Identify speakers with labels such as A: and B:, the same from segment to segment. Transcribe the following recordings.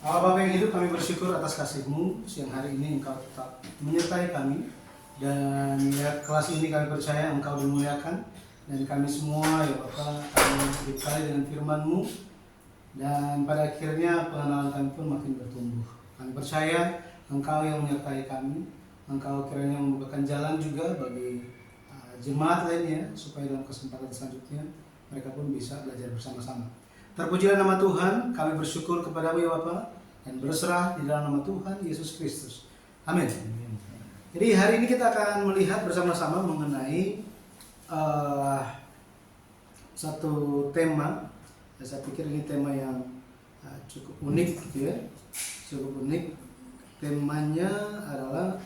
A: Allah Bapa yang hidup, kami bersyukur atas kasih-Mu. Siang hari ini Engkau tetap menyertai kami. Dan ya, kelas ini kami percaya Engkau dimuliakan. Dan kami semua ya Bapa, kami dibekali dengan firman-Mu. Dan pada akhirnya pengenalan kami pun makin bertumbuh. Kami percaya Engkau yang menyertai kami. Engkau kiranya membukakan jalan juga bagi jemaat lainnya, supaya dalam kesempatan selanjutnya mereka pun bisa belajar bersama-sama. Terpujilah nama Tuhan, kami bersyukur kepada-Mu ya Bapa, dan berserah di dalam nama Tuhan Yesus Kristus. Amin. Jadi hari ini kita akan melihat bersama-sama mengenai satu tema. Saya pikir ini tema yang cukup unik gitu ya. Cukup unik. Temanya adalah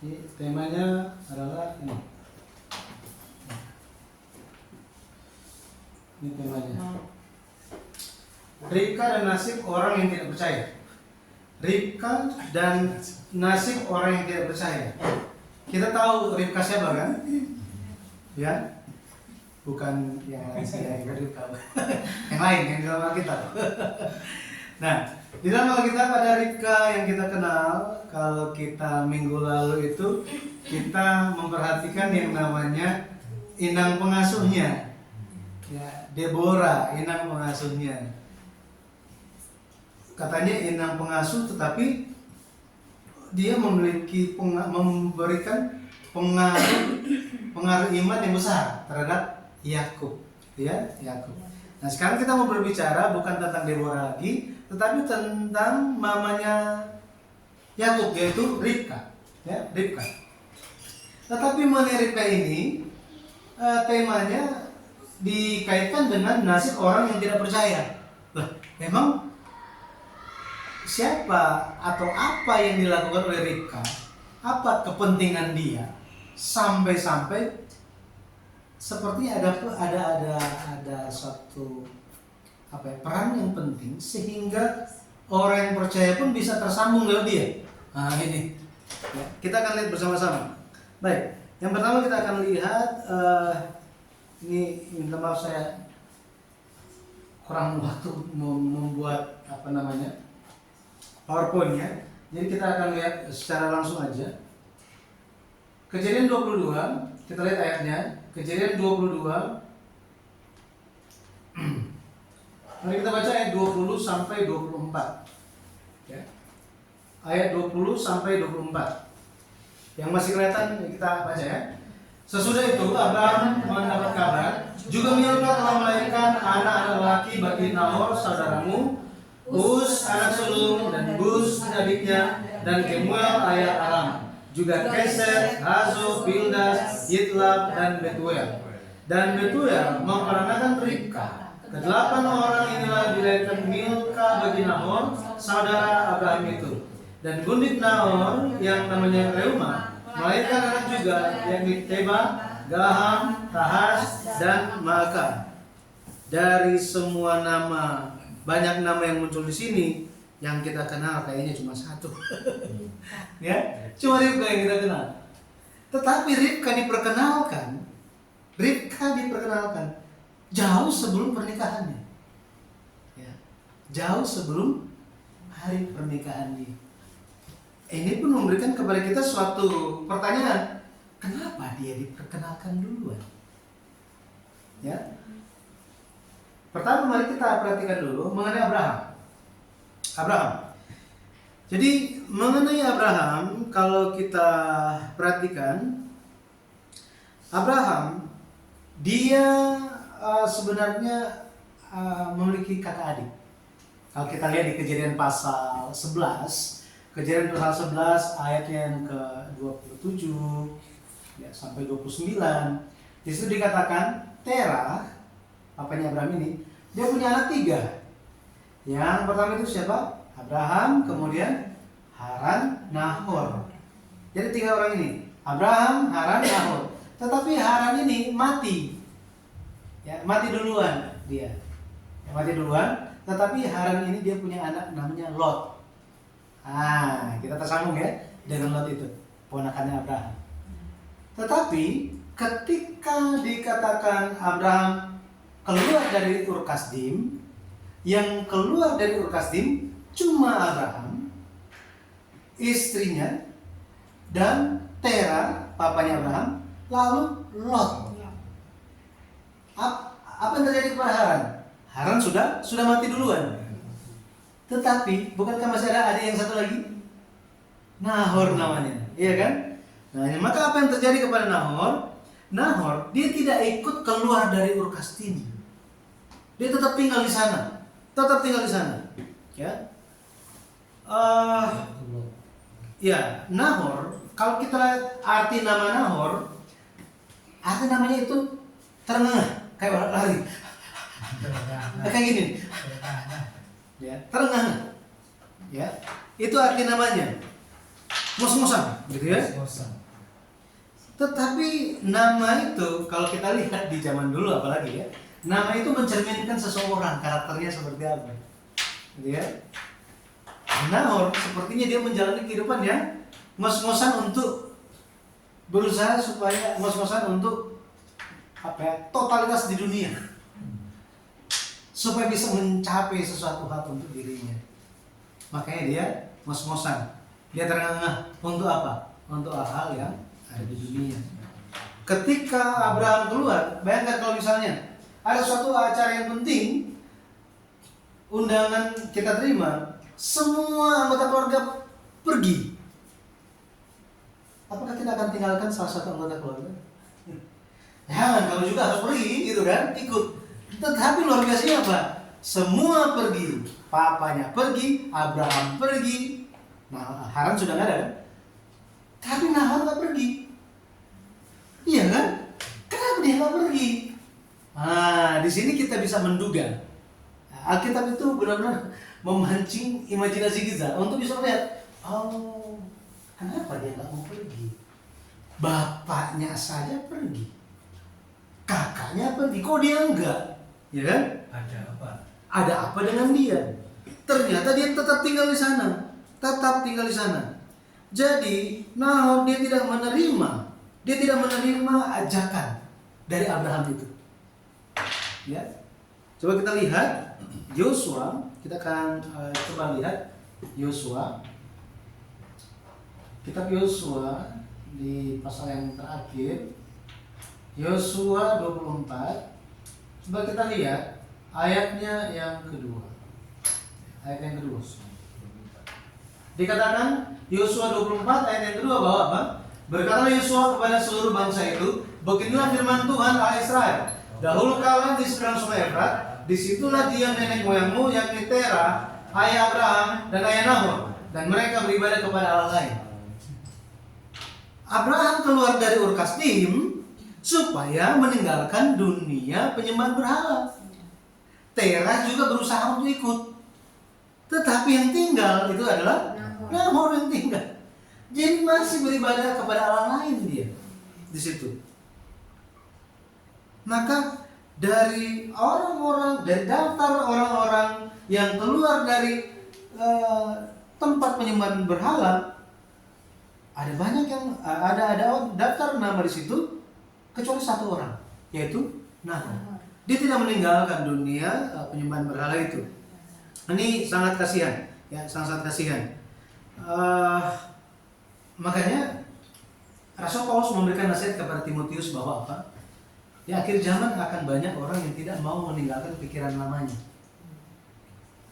A: ini temanya. Ribka dan nasib orang yang tidak percaya. Ribka dan nasib orang yang tidak percaya. Kita tahu Ribka siapa kan? Ya, bukan yang lain saya yang Ribka. Yang lain yang di dalam Alkitab. Nah, di dalam Alkitab ada Ribka yang kita kenal. Kalau kita minggu lalu itu kita memperhatikan yang namanya inang pengasuhnya, ya, Deborah, inang pengasuhnya. Katanya inang pengasuh, tetapi dia memiliki memberikan pengaruh iman yang besar terhadap Yakub, ya, Yakub. Nah, sekarang kita mau berbicara bukan tentang Deborah lagi, tetapi tentang mamanya Yakub, yaitu Ribka, ya, Ribka. Tetapi mengenai Ribka ini temanya dikaitkan dengan nasib orang yang tidak percaya. Lah, memang siapa atau apa yang dilakukan oleh Ribka? Apa kepentingan dia sampai-sampai seperti ada suatu peran yang penting sehingga orang yang percaya pun bisa tersambung dengan dia. Nah ini ya, kita akan lihat bersama-sama. Baik, yang pertama kita akan lihat ini minta maaf saya kurang waktu membuat PowerPoint-nya. Jadi kita akan lihat secara langsung aja. Kejadian 22, kita lihat ayatnya. Kejadian 22. Mari kita baca ayat 20 sampai 24. Ya. Ayat 20 sampai 24. Yang masih kelihatan kita baca ya. Sesudah itu Abraham mendapat kabar, juga Milka telah melahirkan anak-anak lelaki bagi Nahor saudaramu, Uz anak sulung, dan Buz adiknya, dan Kemuel ayah Aram, juga Keser, Hazo, Pildas, Yitlab, dan Betuel. Dan Betuel memperanakan Ribka. Kedelapan orang inilah dilahirkan Milka bagi Nahor, saudara Abraham itu. Dan gundik Nahor yang namanya Reuma melahirkan anak juga, yakni Teba, Gaham, Tahas, dan Maaka. Dari semua nama, banyak nama yang muncul di sini, yang kita kenal kayaknya cuma satu. Ya, cuma Ribka yang kita kenal. Tetapi Ribka diperkenalkan jauh sebelum pernikahannya. Ya, jauh sebelum hari pernikahannya. Ini pun memberikan kepada kita suatu pertanyaan. Kenapa dia diperkenalkan duluan? Ya. Pertama mari kita perhatikan dulu mengenai Abraham. Jadi mengenai Abraham, kalau kita perhatikan, Abraham dia sebenarnya memiliki kakak adik. Kalau kita lihat di Kejadian pasal 11, Kejadian pasal 11 ayatnya yang ke-27 ya, sampai 29. Di situ dikatakan Terah, papanya Abraham ini, dia punya anak 3. Yang pertama itu siapa? Abraham, kemudian Haran, Nahor. Jadi 3 orang ini, Abraham, Haran, Nahor. Tetapi Haran ini mati. Ya, mati duluan dia. Ya, mati duluan, tetapi Haran ini dia punya anak namanya Lot. Kita tersambung ya dengan Lot itu, ponakannya Abraham. Tetapi ketika dikatakan Abraham keluar dari Ur Kasdim, yang keluar dari Ur Kasdim cuma Abraham, istrinya, dan Tera, papanya Abraham, lalu Lot. Apa yang terjadi kepada Haran? Haran sudah mati duluan. Tetapi bukankah masih ada adik yang satu lagi? Nahor namanya, iya kan? Nah, maka apa yang terjadi kepada Nahor? Nahor dia tidak ikut keluar dari Ur Kasdim. Dia tetap tinggal di sana. Ya. Ya, Nahor, kalau kita lihat arti nama Nahor, arti namanya itu terengah, kayak lari. Kayak gini. Ya, terengah. Ya. Itu arti namanya. Ngos-ngosan, gitu ya. Tetapi nama itu kalau kita lihat di zaman dulu apalagi ya, nama itu mencerminkan seseorang, karakternya seperti apa. Gitu ya. Nahor sepertinya dia menjalani kehidupan yang ngos-ngosan untuk berusaha supaya ngos-ngosan untuk totalitas di dunia, supaya bisa mencapai sesuatu hal untuk dirinya. Makanya dia ngos-ngosan, dia terengah untuk apa? Untuk hal-hal yang ada di dunia. Ketika Abraham keluar, bayangkan kalau misalnya ada suatu acara yang penting, undangan kita terima, semua anggota keluarga pergi. Apakah kita akan tinggalkan salah satu anggota keluarga? Jangan, kamu juga harus pergi, gitu kan? Ikut. Tetapi luar biasanya apa? Semua pergi. Papanya pergi, Abraham pergi. Nah, Haran sudah nggak ada kan? Tapi Nahor nggak pergi. Iya kan? Kenapa dia nggak pergi? Nah, di sini kita bisa menduga. Alkitab itu benar-benar memancing imajinasi kita untuk bisa melihat, oh, kenapa dia nggak mau pergi? Bapaknya saja pergi, kakaknya pergi, kok dia enggak? Ya kan?
B: Ada apa?
A: Ada apa dengan dia? Ternyata dia tetap tinggal di sana, Jadi Nahor dia tidak menerima ajakan dari Abraham itu. Ya, coba kita lihat Yosua. Kita akan coba lihat Yosua. Kitab Yosua di pasal yang terakhir, Yosua 24. Coba kita lihat ayatnya yang kedua. Dikatakan Yosua 24 ayat yang kedua bahwa apa? Berkatalah Yosua kepada seluruh bangsa itu, beginilah firman Tuhan Allah Israel. Dahulu kala di seberang sungai Efrat, disitulah diam nenek moyangmu, yakni Tera, ayah Abraham dan ayah Nahor, dan mereka beribadah kepada Allah lain. Abraham keluar dari Ur Kasdim supaya meninggalkan dunia penyembahan berhala. Tera juga berusaha untuk ikut, tetapi yang tinggal itu adalah Nahor yang tinggal. Jadi masih beribadah kepada Allah lain dia di situ. Maka dari daftar orang-orang yang keluar dari tempat penyembahan berhala, ada banyak yang ada daftar nama di situ, kecuali satu orang, yaitu Nahor. Dia tidak meninggalkan dunia penyembahan berhala itu. Ini sangat kasihan, ya, sangat kasihan. Makanya Rasul Paulus memberikan nasihat kepada Timotius bahwa apa? Di akhir zaman akan banyak orang yang tidak mau meninggalkan pikiran lamanya.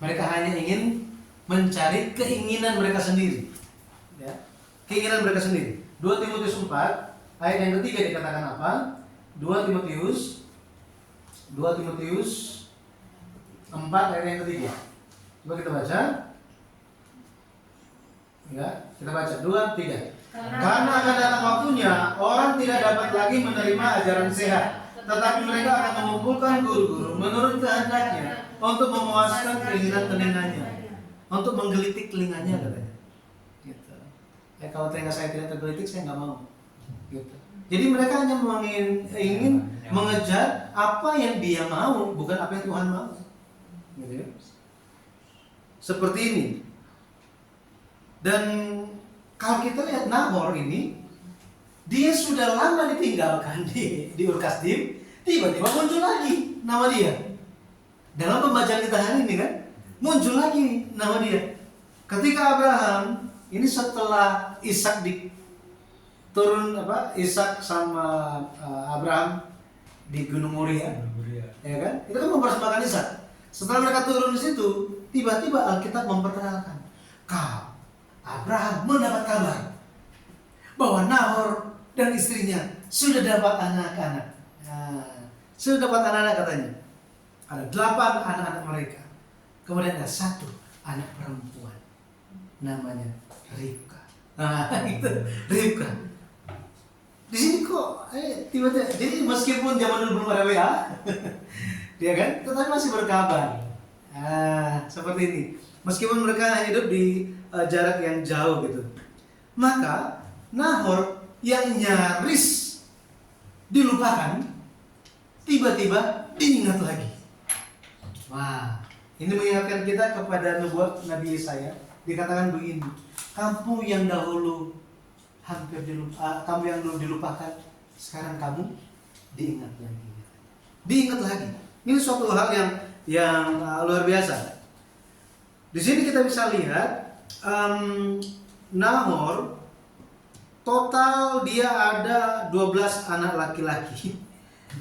A: Mereka hanya ingin mencari keinginan mereka sendiri, ya, keinginan mereka sendiri. 2 Timotius 4 ayat yang ketiga dikatakan apa? 2 Timotius 4 ayat yang ketiga. Coba kita baca. Ya, kita baca 2, 3. Karena akan datang waktunya orang tidak dapat lagi menerima ajaran sehat, tetapi mereka akan mengumpulkan guru-guru menurut kehendaknya untuk memuaskan keinginan telinganya, untuk menggelitik telinganya katanya. Gitu. Kalau telinga saya tidak tergelitik, saya nggak mau. Gitu. Jadi mereka hanya ingin mengejar apa yang dia mau, bukan apa yang Tuhan mau. Gitu ya. Seperti ini. Dan kalau kita lihat Nahor ini, Dia sudah lama ditinggalkan di Ur Kasdim, tiba-tiba muncul lagi nama dia. Dalam pembacaan kita hari ini kan, muncul lagi nama dia. Ketika Abraham, ini setelah Ishak Ishak sama Abraham di Gunung Moria, ya kan? Itu kan mempersembahkan Ishak. Setelah mereka turun di situ, tiba-tiba Alkitab memperkenalkan, Abraham mendapat kabar bahwa Nahor dan istrinya sudah dapat anak-anak. Sudah dapat anak-anak katanya. Ada 8 anak-anak mereka. Kemudian ada 1 anak perempuan, namanya Ribka. Itu Ribka. Di sini kok tiba-tiba. Jadi meskipun zaman dulu belum ada WA, dia kan, tetapi masih berkabar. Seperti ini. Meskipun mereka hidup di jarak yang jauh gitu. Maka Nahor yang nyaris dilupakan, tiba-tiba diingat lagi. Wah, ini mengingatkan kita kepada nubuat Nabi Yesaya. Dikatakan begini, kamu yang dahulu kamu yang dulu dilupakan, sekarang kamu diingat lagi. Diingat lagi. Ini suatu hal yang luar biasa. Di sini kita bisa lihat Nahor total dia ada 12 anak laki-laki.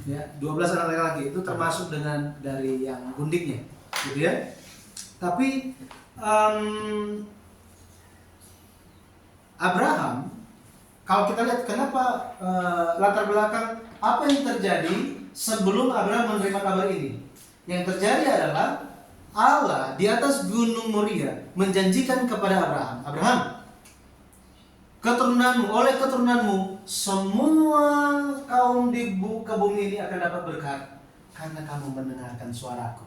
A: Ya, 12 anak laki-laki itu termasuk dengan dari yang gundiknya, gitu ya. Tapi Abraham, kalau kita lihat kenapa latar belakang apa yang terjadi sebelum Abraham menerima kabar ini. Yang terjadi adalah Allah di atas Gunung Moria menjanjikan kepada Abraham, oleh keturunanmu semua kaum di bumi ini akan dapat berkat karena kamu mendengarkan suaraku.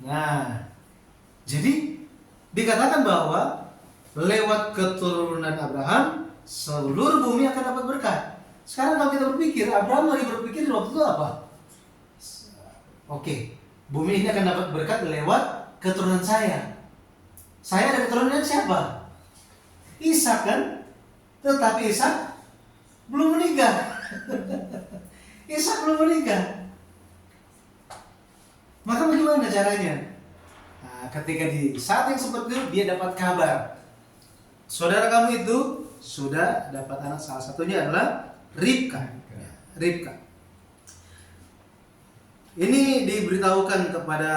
A: Nah, jadi dikatakan bahwa lewat keturunan Abraham seluruh bumi akan dapat berkat. Sekarang kalau kita berpikir, Abraham lagi berpikir waktu itu apa? Oke, bumi ini akan dapat berkat lewat keturunan saya. Saya ada keturunan siapa? Ishak kan? Tetapi Ishak belum menikah. Ishak belum menikah. Maka bagaimana caranya? Nah, ketika di saat yang seperti itu dia dapat kabar, saudara kamu itu sudah dapat anak, salah satunya adalah Ribka. Ini diberitahukan kepada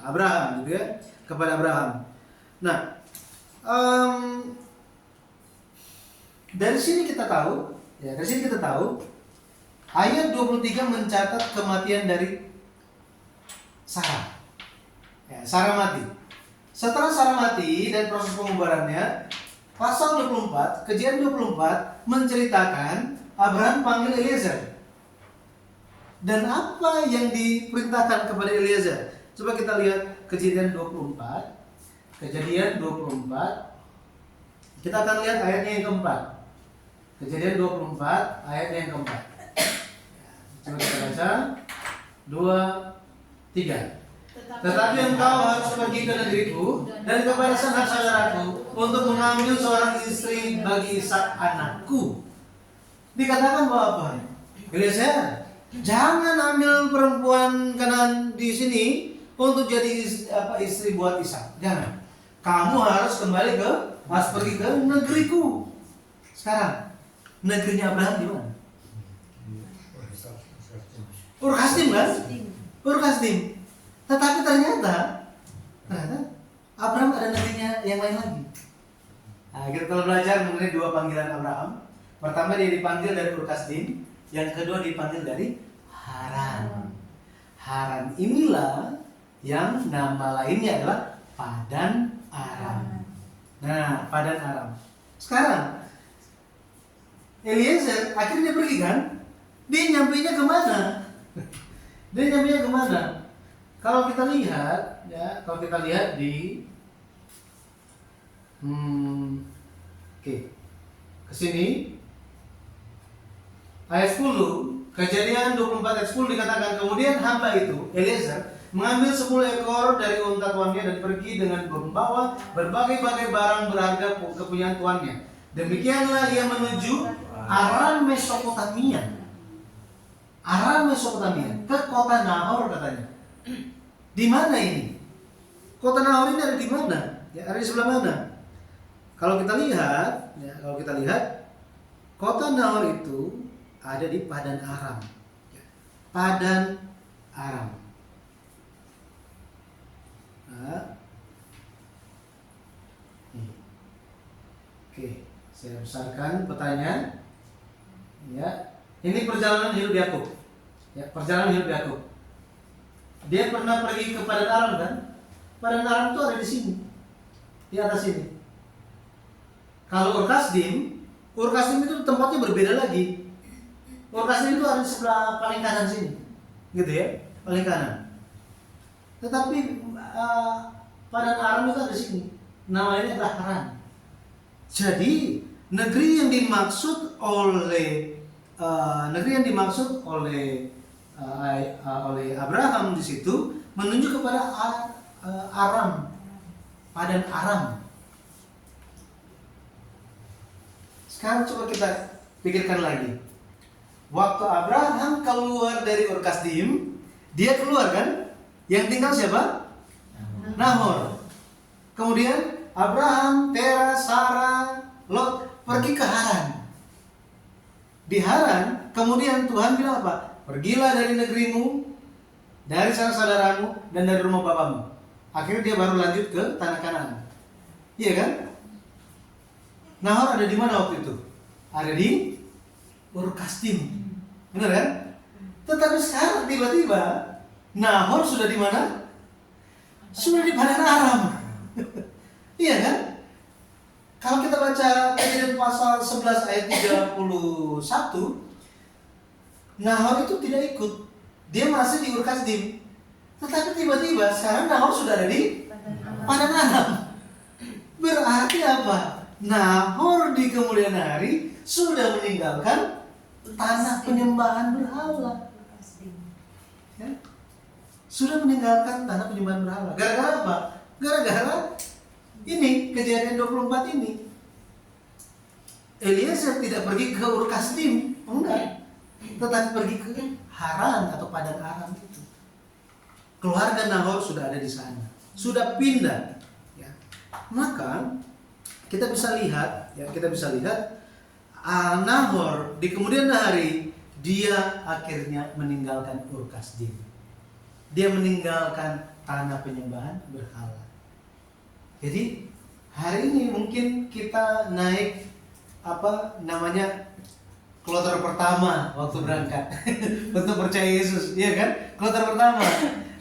A: Abraham, gitu ya, kepada Abraham. Nah, dari sini kita tahu ayat 23 mencatat kematian dari Sarah. Ya, Sarah mati. Setelah Sarah mati dan proses pengubarannya, pasal 24, Kejadian 24 menceritakan Abraham panggil Eliezer. Dan apa yang diperintahkan kepada Eliezer? Coba kita lihat Kejadian 24. Kita akan lihat ayatnya yang keempat. Kejadian 24 ayatnya yang keempat. Coba kita baca 2, 3. Tetapi engkau harus pergi ke negeriku dan kepada sanak saudaraku untuk mengambil seorang istri bagi Ishak anakku. Dikatakan bahwa apa? Eliezer, jangan ambil perempuan Kanaan di sini untuk jadi istri buat Ishak. Jangan. Kamu harus pergi ke negeriku. Sekarang negerinya Abraham di mana? Ur Kasdim kan? Ur Kasdim. Tetapi ternyata Abraham ada negerinya yang lain lagi. Nah, kita telah belajar mengenai 2 panggilan Abraham. Pertama dia dipanggil dari Ur Kasdim, yang kedua dipanggil dari Haran. Haran inilah yang nama lainnya adalah Padan Aram. Nah, Padan Aram. Sekarang Eliezer akhirnya pergi kan? Dia nyampainya kemana? Kalau kita lihat, di ke sini ayat 10, Kejadian 24 ayat 10 dikatakan, kemudian hamba itu Eliezer mengambil 10 ekor dari unta tuannya dan pergi dengan membawa berbagai-bagai barang berharga kepunyaan tuannya. Demikianlah ia menuju Aram Mesopotamia. Aram Mesopotamia, ke kota Nahor katanya. Di mana ini? Kota Nahor ini ada di mana? Ya, ada di sebelah mana? Kalau kita lihat, kota Nahor itu ada di Padan Aram. Padan Aram. Nah, oke, saya besarkan petanya. Ya, ini perjalanan hidup Yakub. Ya, perjalanan hidup Yakub. Dia pernah pergi ke Padan Aram kan? Padan Aram itu ada di sini, di atas sini. Kalau Ur-Kasdim itu tempatnya berbeda lagi. Ur-Kasdim itu ada di sebelah paling kanan sini, gitu ya, paling kanan. Tetapi Padan Aram itu ada di sini. Namanya adalah Haran. Jadi negeri yang dimaksud oleh Abraham di situ menunjuk kepada Aram, Padan Aram. Sekarang coba kita pikirkan lagi. Waktu Abraham keluar dari Ur-Kasdim, dia keluar kan? Yang tinggal siapa? Nahor. Kemudian Abraham, Tera, Sarah, Lot pergi ke Haran. Di Haran, kemudian Tuhan bilang apa? Pergilah dari negerimu, dari saudaramu, dan dari rumah bapamu. Akhirnya dia baru lanjut ke tanah Kanaan. Iya kan? Nahor ada di mana waktu itu? Ada di Ur-Kasdim. Benar kan? Tetapi sekarang tiba-tiba Nahor sudah di mana? Sudah di Padan Aram. Iya kan? Kalau kita baca Kejadian pasal 11 ayat 31, Nahor itu tidak ikut. Dia masih di Ur-Kasdim. Tetapi tiba-tiba sekarang Nahor sudah ada di Padan Aram. Berarti apa? Nahor di kemudian hari sudah meninggalkan tanah penyembahan berhala. Ya? Sudah meninggalkan tanah penyembahan berhala. Gara-gara apa? Gara-gara ini Kejadian 24 ini. Eliezer tidak pergi ke Ur-Kasdim, enggak, tetapi pergi ke Haran atau Padan Aram itu. Keluarga Nahor sudah ada di sana, sudah pindah. Ya. Maka kita bisa lihat, Nahor di kemudian hari dia akhirnya meninggalkan Ur-Kasdim. Dia meninggalkan tanah penyembahan berhala. Jadi hari ini mungkin kita naik kloter pertama waktu berangkat untuk percaya Yesus, iya kan? Kloter pertama.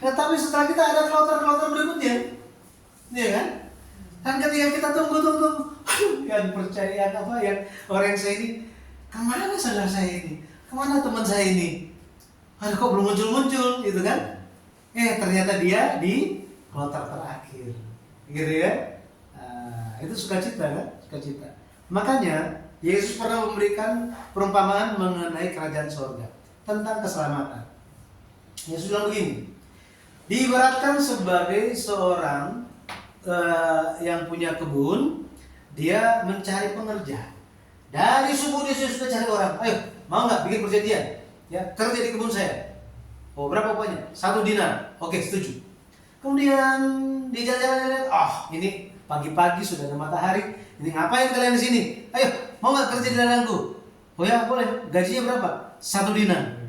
A: Tapi setelah kita ada kloter berikutnya, iya kan? Dan ketika kita tunggu, yang percaya yang orang saya ini, kemana saudara saya ini? Kemana teman saya ini? Aduh, kok belum muncul, gitu kan? Ternyata dia di kloter terakhir, gitu ya. Itu sukacita kan? Sukacita. Makanya Yesus pernah memberikan perumpamaan mengenai kerajaan surga tentang keselamatan. Yesus bilang begini, diibaratkan sebagai seorang yang punya kebun, dia mencari pengerja. Dari subuh dia sudah cari orang. Ayo, mau nggak bikin perjanjian? Ya, kerja di kebun saya. Oh, berapa pokoknya? 1 dinar. Oke, setuju. Kemudian di jalan-jalan, ini pagi-pagi sudah ada matahari. Ini ngapain kalian di sini? Ayo, mau nggak kerja di ladangku? Oh ya, boleh. Gajinya berapa? 1 dinar.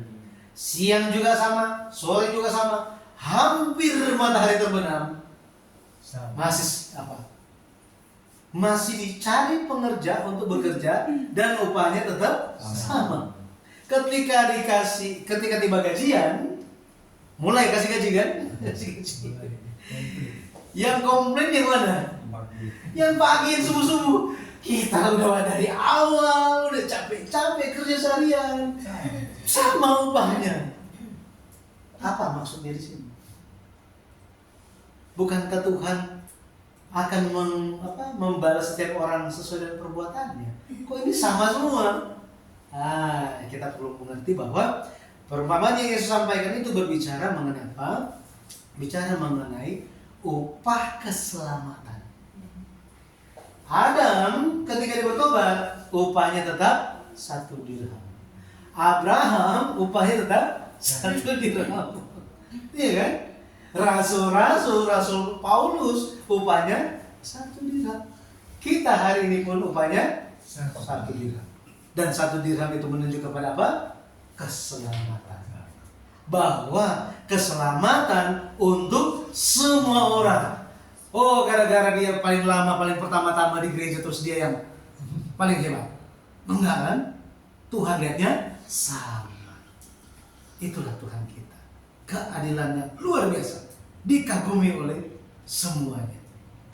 A: Siang juga sama, sore juga sama. Hampir matahari terbenam. Masih dicari pengerja untuk bekerja dan upahnya tetap sama. Ketika tiba gajian, mulai kasih gaji kan? Yang komplain yang mana? Yang pagi, yang subuh-subuh. Kita udah dari awal, udah capek-capek kerja seharian, sama upahnya. Apa maksudnya di sini? Bukankah Tuhan akan membalas setiap orang sesuai dengan perbuatannya? Kok ini sama semua? Kita perlu mengerti bahwa perumpamaan yang Yesus sampaikan itu berbicara mengenai apa? Bicara mengenai upah keselamatan. Adam ketika dia bertobat, upahnya tetap 1 dirham. Abraham upahnya tetap 1 dirham. Iya kan? Rasul Paulus upahnya 1 dirham. Kita hari ini pun upahnya 1 dirham. Dan 1 dirham itu menunjuk kepada apa? Keselamatan. Bahwa keselamatan untuk semua orang. Oh, gara-gara dia paling lama, paling pertama-tama di gereja, terus dia yang paling hebat. Enggak kan? Tuhan lihatnya sama. Itulah Tuhan kita. Keadilannya luar biasa. Dikagumi oleh semuanya.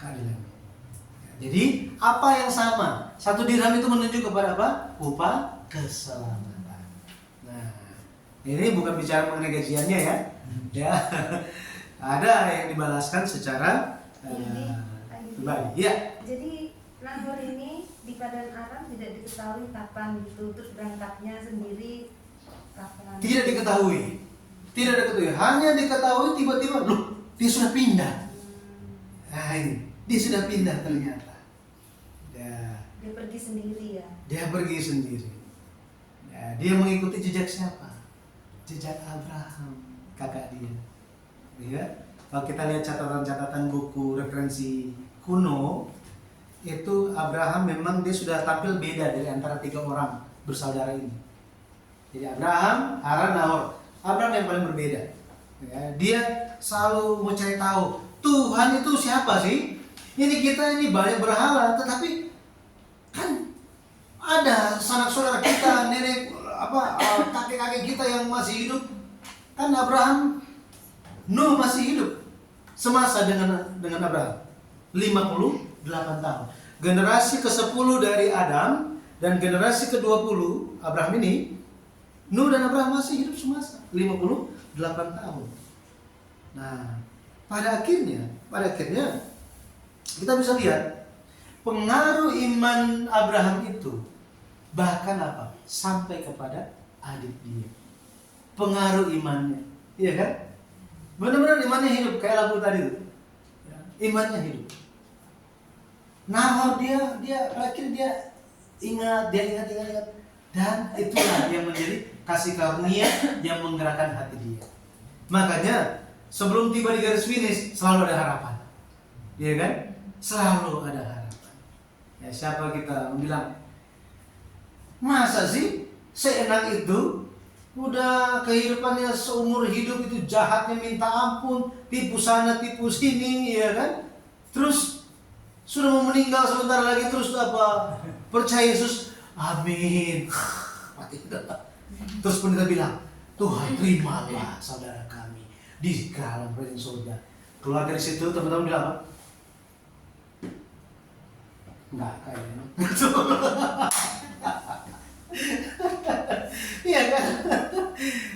A: Keadilannya. Jadi, apa yang sama? 1 dirham itu menunjuk kepada apa? Upah keselamatan. Nah, ini bukan bicara mengenai gajiannya ya. Ya. Ada yang dibalaskan secara pribadi. Ya.
B: Jadi Nahor ini di Padang Aram tidak diketahui kapan gitu, terus berangkatnya sendiri kapan?
A: Tidak diketahui. Tidak diketahui. Hanya diketahui tiba-tiba, loh, dia sudah pindah. Nah ini, dia sudah pindah ternyata. Ya. Dia
B: pergi sendiri ya.
A: Dia pergi sendiri. Ya, dia mengikuti jejak siapa? Jejak Abraham, kakak dia. Ya. Kalau kita lihat catatan-catatan buku referensi kuno, itu Abraham memang dia sudah tampil beda dari antara 3 orang bersaudara ini. Jadi Abraham, Haran, Nahor. Abraham yang paling berbeda. Ya, dia selalu mau cari tahu Tuhan itu siapa sih? Ini kita ini banyak berhala, tetapi kan ada sanak saudara kita, nenek kakek-kakek kita yang masih hidup. Kan Abraham, Nuh masih hidup semasa dengan Abraham 58 tahun. Generasi ke-10 dari Adam dan generasi ke-20 Abraham ini, Nuh dan Abraham masih hidup semasa 58 tahun. Nah, pada akhirnya kita bisa lihat pengaruh iman Abraham itu bahkan apa? Sampai kepada adik dia. Pengaruh imannya, iya kan? Benar-benar imannya hidup kayak lagu tadi itu. Ya, imannya hidup. Nahor dia ingat dan itulah yang menjadi kasih karunia yang menggerakkan hati dia. Makanya sebelum tiba di garis finish selalu ada harapan. Iya kan? Selalu ada harapan. Ya, siapa kita bilang, masa sih seenak itu? Udah kehidupannya seumur hidup itu jahatnya minta ampun, tipu sana tipu sini, ya kan? Terus sudah mau meninggal sebentar lagi, terus apa? Percaya Yesus, amin. Mati. Terus pendeta bilang, Tuhan terimalah saudara kami di dalam kerajaan surga. Keluar dari situ teman-teman bilang apa? Enggak kayaknya. Iya kan?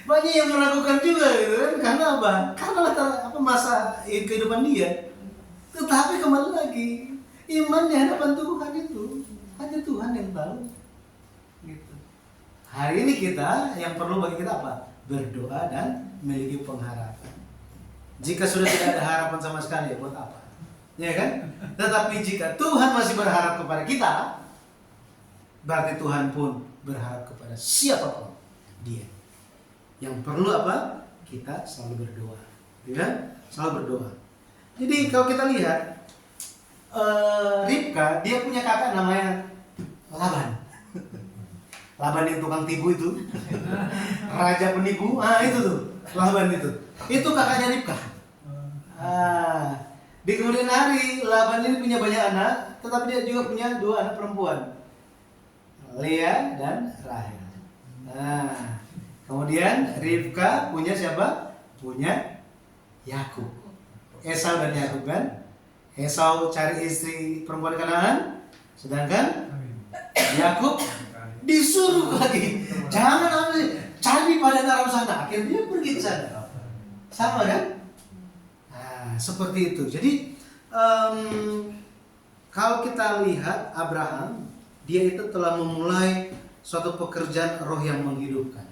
A: Banyak yang meragukan juga gitu kan? Karena apa? Karena masa kehidupan dia. Tetapi kembali lagi, iman di hadapan Tuhan itu hanya Tuhan yang tahu. Gitu. Hari ini kita yang perlu bagi kita apa? Berdoa dan memiliki pengharapan. Jika sudah tidak ada harapan sama sekali, buat apa? Ya kan? Tetapi jika Tuhan masih berharap kepada kita, berarti Tuhan pun berharap kepada siapapun dia. Yang perlu apa? Kita selalu berdoa, ya? Selalu berdoa. Jadi kalau kita lihat Ribka, dia punya kakak namanya Laban. Laban yang tukang tipu itu, raja penipu, itu tuh Laban itu. Itu kakaknya Ribka. Di kemudian hari Laban ini punya banyak anak, tetapi dia juga punya 2 anak perempuan, Lea dan Rahel. Nah, kemudian Ribka punya siapa? Punya Yakub. Esau dan Yakub kan? Esau cari istri perempuan Kanaan, sedangkan Yakub disuruh lagi, jangan ambil, cari pada Aram sana. Akhirnya dia pergi ke sana. Sama kan? Nah, seperti itu. Jadi kalau kita lihat Abraham, dia itu telah memulai suatu pekerjaan roh yang menghidupkan.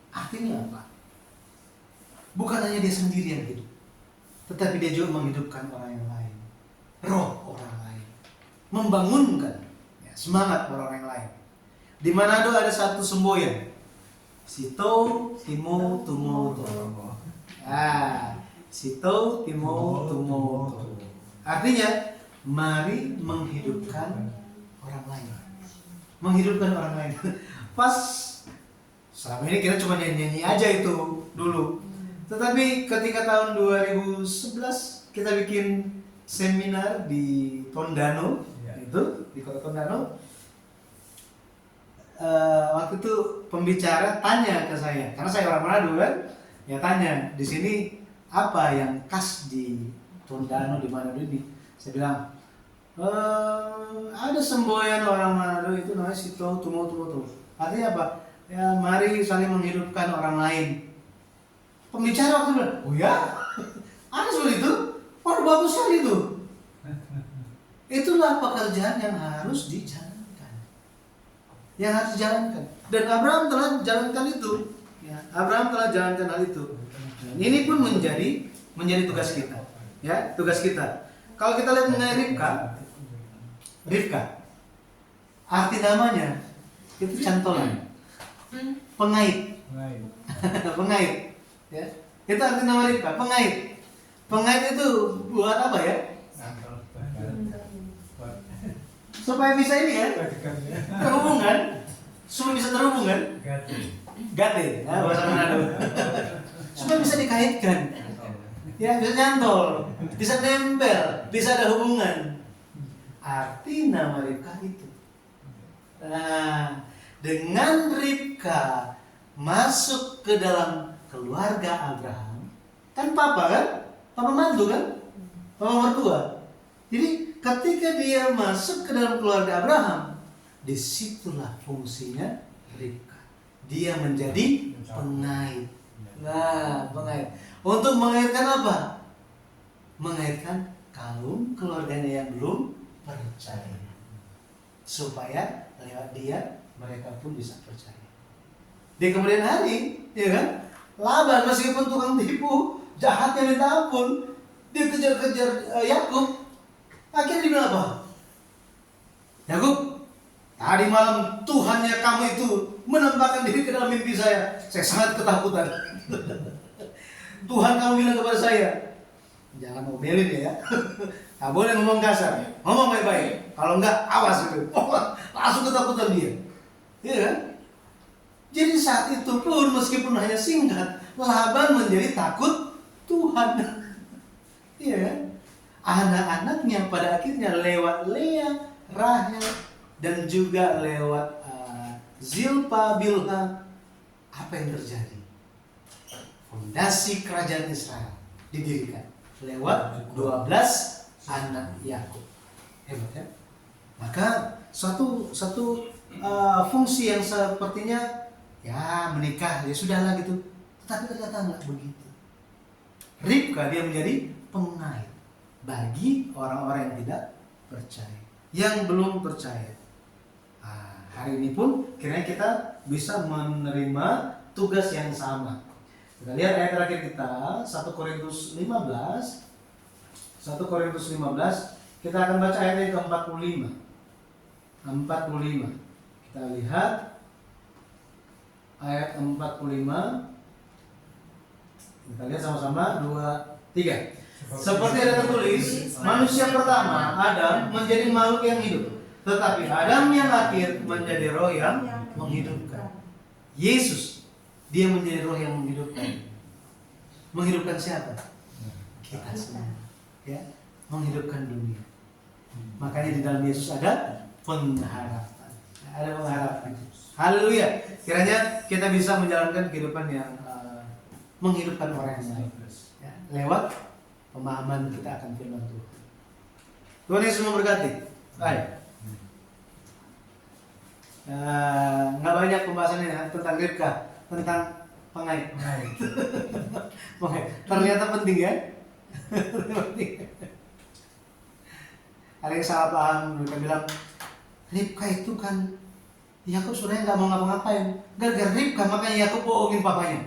A: Artinya apa? Bukan hanya dia sendiri yang hidup, tetapi dia juga menghidupkan orang yang lain, roh orang lain. membangunkan ya, semangat orang yang lain. Di Manado ada satu semboyan, Sito Timo Tumo To. Sito Timo Tumo To. Artinya, mari menghidupkan orang lain. Menghidupkan orang lain. Pas selama ini kita cuma nyanyi-nyanyi aja itu dulu. Tetapi ketika tahun 2011 kita bikin seminar di Tondano, itu di kota Tondano. Waktu itu pembicara tanya ke saya, karena saya orang Manado kan, ya tanya di sini apa yang khas di Tondano di Manado ini. Saya bilang ada semboyan orang Manado itu namanya Sito Tumo Tumo To. Artinya apa? Ya mari saling menghidupkan orang lain. Pembicara waktu itu bilang, oh ya, ada seperti itu. Waduh, bagus sekali itu. Itulah pekerjaan yang harus dijalankan. Yang harus dijalankan. Dan Abraham telah jalankan itu. Ya, Abraham telah jalankan hal itu. Dan ini pun menjadi tugas kita. Ya, tugas kita. Kalau kita lihat mengenai Ribka, arti namanya itu cantolan, pengait, pengait. Ya, itu arti nama Ribka, pengait. Pengait itu buat apa ya? Supaya bisa ini kan? Terhubung kan? Supaya bisa terhubung kan? Gate, ya, bahasa Manado. Supaya bisa dikaitkan. Ya, bisa nyantol, bisa nempel, bisa ada hubungan. Arti nama Ribka itu. Nah, dengan Ribka masuk ke dalam keluarga Abraham, kan papa kan? Papa mantu kan? Papa mertua. Jadi ketika dia masuk ke dalam keluarga Abraham, disitulah fungsinya Ribka. Dia menjadi pengait. Nah, pengait. Untuk mengaitkan apa? Mengaitkan kaum keluarganya yang belum percaya. Supaya lewat dia mereka pun bisa percaya. Di kemudian hari, ya kan? Laban meskipun tukang tipu, jahatnya minta ampun, dia kejar-kejar Yakub. Akhirnya dia bilang apa? Yakub, tadi malam Tuhannya kamu itu menampakkan diri ke dalam mimpi saya. Saya sangat ketakutan. Tuhan kamu bilang kepada saya, jangan ngomelin ya. Gak boleh ngomong kasar, ngomong baik-baik. Kalau enggak, awas gitu. Langsung ketakutan dia. Iya kan? Jadi saat itu pun meskipun hanya singkat, Laban menjadi takut Tuhan. Iya kan? Anak-anaknya pada akhirnya lewat Lea, Rahel, dan juga lewat Zilpa, Bilha. Apa yang terjadi? Fondasi kerajaan Israel didirikan lewat 12 anak Yakub. Hebat ya? Maka suatu fungsi yang sepertinya ya menikah ya sudahlah gitu. Tetapi ternyata nggak begitu. Ribka dia menjadi pengait bagi orang-orang yang tidak percaya, yang belum percaya. Hari ini pun kiranya kita bisa menerima tugas yang sama. Kita lihat ayat terakhir kita, 1 Korintus 15. 1 Korintus 15, kita akan baca ayat yang ke-45. 45. Kita lihat ayat 45. Kita lihat sama-sama 2, 3. Seperti ada tertulis, manusia pertama Adam menjadi makhluk yang hidup, tetapi Adam yang akhir menjadi roh yang menghidupkan. Yesus, dia menjadi roh yang menghidupkan. Menghidupkan siapa? Kita semua. Ya, menghidupkan dunia. Makanya di dalam Yesus ada pengharapan. Ada pengharapan. Haleluya. Kiranya kita bisa menjalankan kehidupan yang menghidupkan orang yang lain. Ya, lewat pemahaman kita akan firman Tuhan. Tuhan Yesus memberkati. Baik. Nggak banyak pembahasannya tentang Ribka, tentang pengait. Pengait. Ternyata penting ya. Ada yang salah paham, mereka bilang Ribka itu kan Yakub sebenarnya nggak mau ngapa-ngapain. Gara-gara Ribka makanya Yakub bohongin papanya.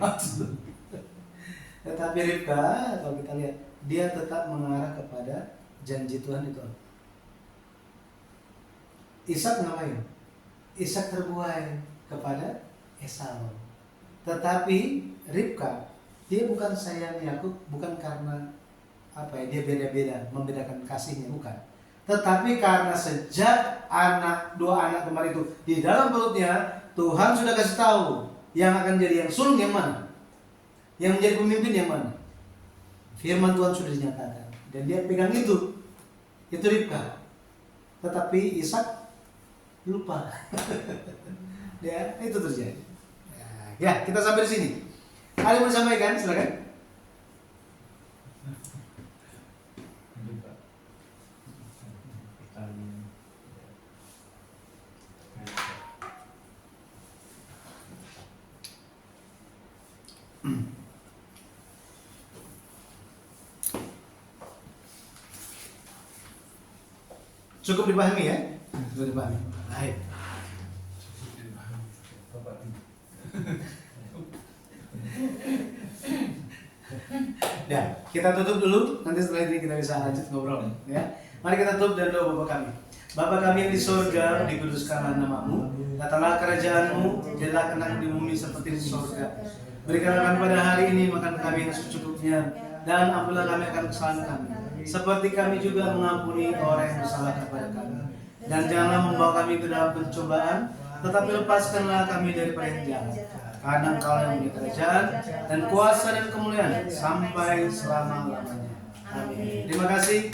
A: Tetapi Ribka, kalau kita lihat, dia tetap mengarah kepada janji Tuhan itu. Ishak ngapain? Ishak terbuai kepada Esau. Tetapi Ribka, dia bukan sayang Yakub bukan karena dia beda-beda, membedakan kasihnya, bukan. Tetapi karena sejak dua anak kembar itu di dalam perutnya, Tuhan sudah kasih tahu yang akan jadi yang sulung yang mana, yang menjadi pemimpin yang mana. Firman Tuhan sudah dinyatakan dan dia pegang itu Ribka. Tetapi Ishak lupa. Ya, itu terjadi. Ya, kita sampai di sini. Ada yang mau disampaikan? Silakan. Cukup dipahami ya? Cukup dipahami. Baik. Ya, kita tutup dulu. Nanti setelah ini kita bisa lanjut ngobrol. Ya, mari kita tutup dan doa Bapa kami. Bapa kami yang di surga, dikuduskanlah nama-Mu. Datanglah kerajaan-Mu, jadilah kehendak-Mu di bumi seperti di surga. Berikanlah kami pada hari ini makan kami yang secukupnya, dan ampunilah kami akan kesalahan kami, seperti kami juga mengampuni orang yang bersalah kepada kami. Dan janganlah membawa kami ke dalam pencobaan, tetapi lepaskanlah kami daripada yang jahat. Karena Engkau yang punya kerajaan dan kuasa dan kemuliaan sampai selama-lamanya. Amin. Terima kasih.